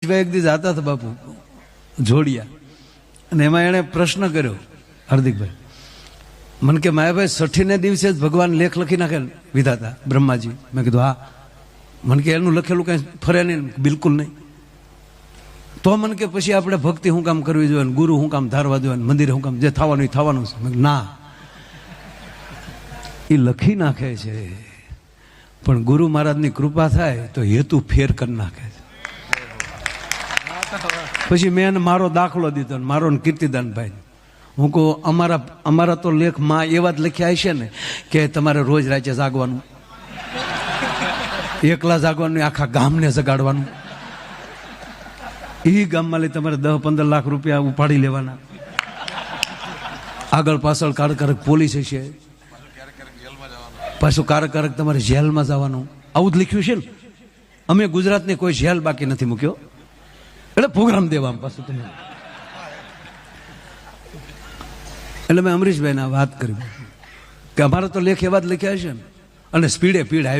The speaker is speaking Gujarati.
અમરીશભાઈ એક દી જતા હતા બાપુ જોડિયા, અને એમાં એણે પ્રશ્ન કર્યો હાર્દિકભાઈ, મને કે માયાભાઈ 60ને દિવસે જ ભગવાન લેખ લખી નાખે વિધાતા બ્રહ્માજી? મેં કીધું હા. મને કે એનું લખેલું કઈ ફરે નહીં? બિલકુલ નહીં. તો મને કે પછી આપણે ભક્તિ શું કામ કરવી જોઈએ, ગુરુ શું કામ ધારવા જોઈએ, મંદિર શું કામ, જે થવાનું એ થવાનું છે? મેં ના, એ લખી નાખે છે, પણ ગુરુ મહારાજની કૃપા થાય તો હેતુ ફેર કરી નાખે છે. પછી મેં એને મારો દાખલો દીધો, મારો ને કીર્તિદાનભાઈ. હું કહું અમારા તો લેખમાં એવા જ લખ્યા હશે ને કે તમારે રોજ રાતે જાગવાનું, એકલા જાગવાનું, આખા ગામને જગાડવાનું, એ ગામમાં લઈ તમારે 10-15 લાખ રૂપિયા ઉપાડી લેવાના, આગળ પાછળ કારક પોલીસ હશે, પાછું કારક તમારે જેલમાં જવાનું. આવું જ લખ્યું છે ને. અમે ગુજરાતની કોઈ જેલ બાકી નથી મૂક્યો, એટલે પ્રોગ્રામ દેવા પાછું તમે. એટલે મેં અમરીશભાઈને વાત કરી કે અમારા તો લેખ એવા જ લખ્યા છે ને, અને સ્પીડે હાઈવે